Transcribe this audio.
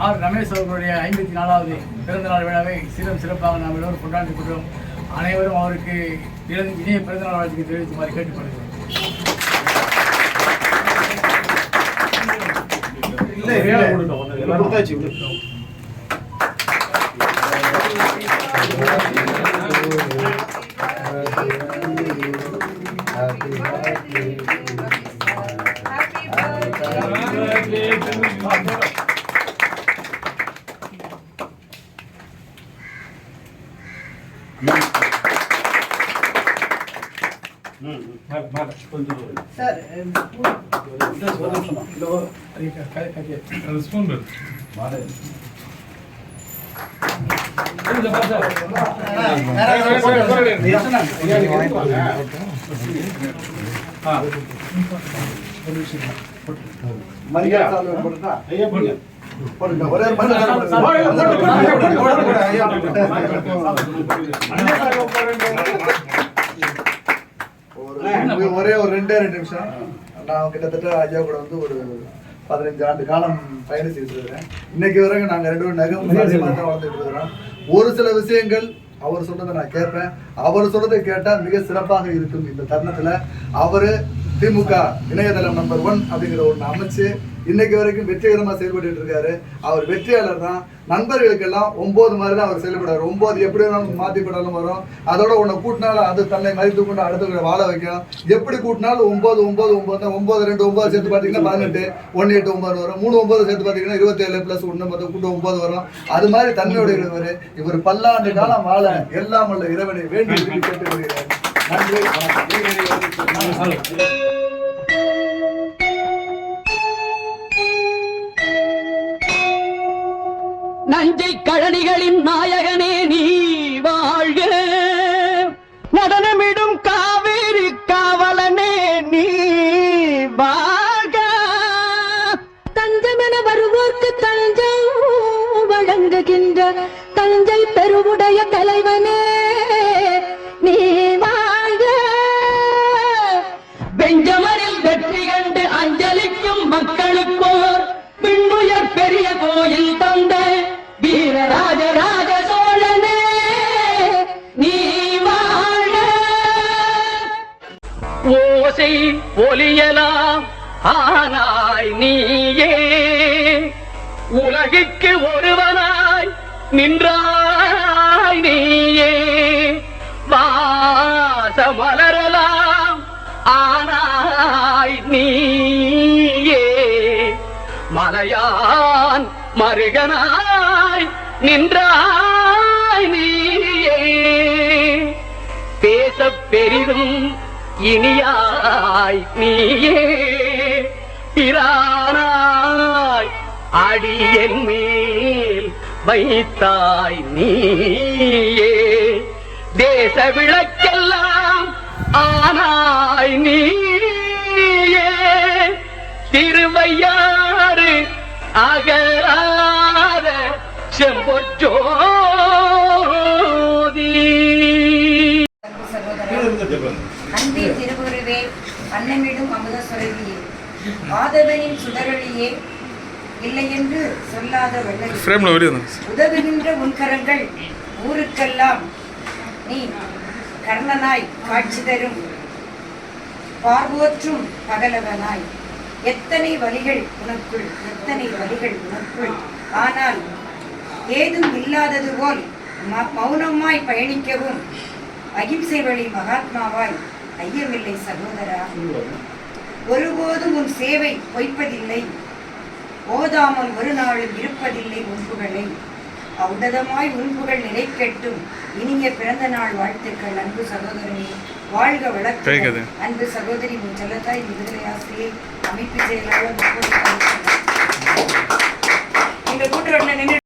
R Ramesh அவர்களுடைய 54வது பிறந்தநாள் விழாவை சிறப்பாக நாம் எல்லோரும் கொண்டாடி கொண்டோம். அனைவரும் அவருக்கு இனிய பிறந்தநாள் வாழ்த்துக்கு தெரிவிக்குமாறு கேட்டுக்கொள்கிறோம். சார் ஒரே ஒரு 2 நிமிஷம். நான் கிட்டத்தட்ட ஐயா கூட வந்து ஒரு 15 ஆண்டு காலம் பயணிச்சுட்டு இருக்கிறேன். இன்னைக்கு வரைக்கும் நாங்க 2 நகம் தான் வளர்ந்துட்டு இருக்கிறோம். ஒரு சில விஷயங்கள் அவர் சொல்றதை நான் கேட்பேன். அவர் சொல்றதை கேட்டா மிக சிறப்பாக இருக்கும். இந்த தருணத்துல அவரு திமுக இணையதளம் நம்பர் 1 அப்படிங்கிற ஒன்று அமைச்சு இன்னைக்கு வரைக்கும் வெற்றிகரமாக செயல்பட்டு இருக்காரு. அவர் வெற்றியாளர் தான். நண்பர்களுக்கெல்லாம் 9 மாதிரி தான் அவர் செயல்படுறாரு. 9 எப்படி வேணாலும் மாற்றிப்படாலும் வரும். அதோட உன்னை கூட்டினாலும் அது தன்னை மதித்து கொண்டு அடுத்த வாழ வைக்கும். எப்படி கூட்டினாலும் 9 9 9 தான். 9 2 9 சேர்த்து பார்த்தீங்கன்னா 18, 1 8 9 வரும். 3 9 சேர்த்து பார்த்தீங்கன்னா 27 + 1 கூட்டு 9 வரும். அது மாதிரி தன்மையுடையவர். இவர் பல்லாண்டு காலம் வாழ எல்லாம் உள்ள இறைவனை வேண்டி கேட்டுக்கொள்கிறார். நன்றி. நஞ்சை கழனிகளின் நாயகனே நீ வாழ்க, நடனமிடும் காவேரி காவலனே நீ வாழ்க. தஞ்சமென வருவோர்க்கு தஞ்சம் வழங்குகின்ற தஞ்சை பெருவுடைய தலைவனே நீ வாழ்க. பெஞ்சமரில் வெற்றி கண்டு அஞ்சலிக்கும் மக்களுக்கோர் விண்ணுயர் பெரிய கோயில் தந்த வீரராஜராஜ சோழனே நீ வாழ. ஓசை ஒலியலாம் ஆனாய் நீயே, உலகிற்கு ஒருவனாய் நின்றாய் நீயே. வாசமலரலாம் ஆனாய் நீயே, மலையான் மருகனாய் நின்றாய் நீயே. பேச பெரிதும் இனியாய் நீயே, பிரானாய் அடியன் மேல் வைத்தாய் நீயே. தேச விளக்கெல்லாம் ஆனாய் நீயே, திருவையாறு அகராத செம்பொற்றோதி. அன்பே திருவுருவே அன்னமிடும் அமுத சுரவியே, ஆதவனின் சுடரொளியே இல்லை என்று சொல்லாத வல்லல் உதவுகின்ற உன்கரங்கள் ஊருக்கெல்லாம் நீ கர்ணனாய் காட்சி தரும் பார்வோற்றும் பகலவனாய். எத்தனை வழிகள் உனக்குள், எத்தனை வழிகள் உனக்குள். ஆனால் ஏதும் இல்லாதது போல் மௌனமாய் பயணிக்கவும் அகிம்சை வழி மகாத்மாவாய் ஐயமில்லை சகோதரா. ஒருபோதும் உன் சேவை பொய்ப்பதில்லை, ஓதாமல் ஒரு நாளும் இருப்பதில்லை உன் புகழை. ஔடதமாய் உன் புகழ் நிலைக்கட்டும். இனிய பிறந்த நாள் வாழ்த்துக்கள் அன்பு சகோதரனே, வாழ்க வளர்க்க. அன்பு சகோதரி உன் செல்லத்தாய் விடுதலை ஆசிரியை, அமைப்பு செயலாளர், எங்கள் கூட்டுறவுல நின்று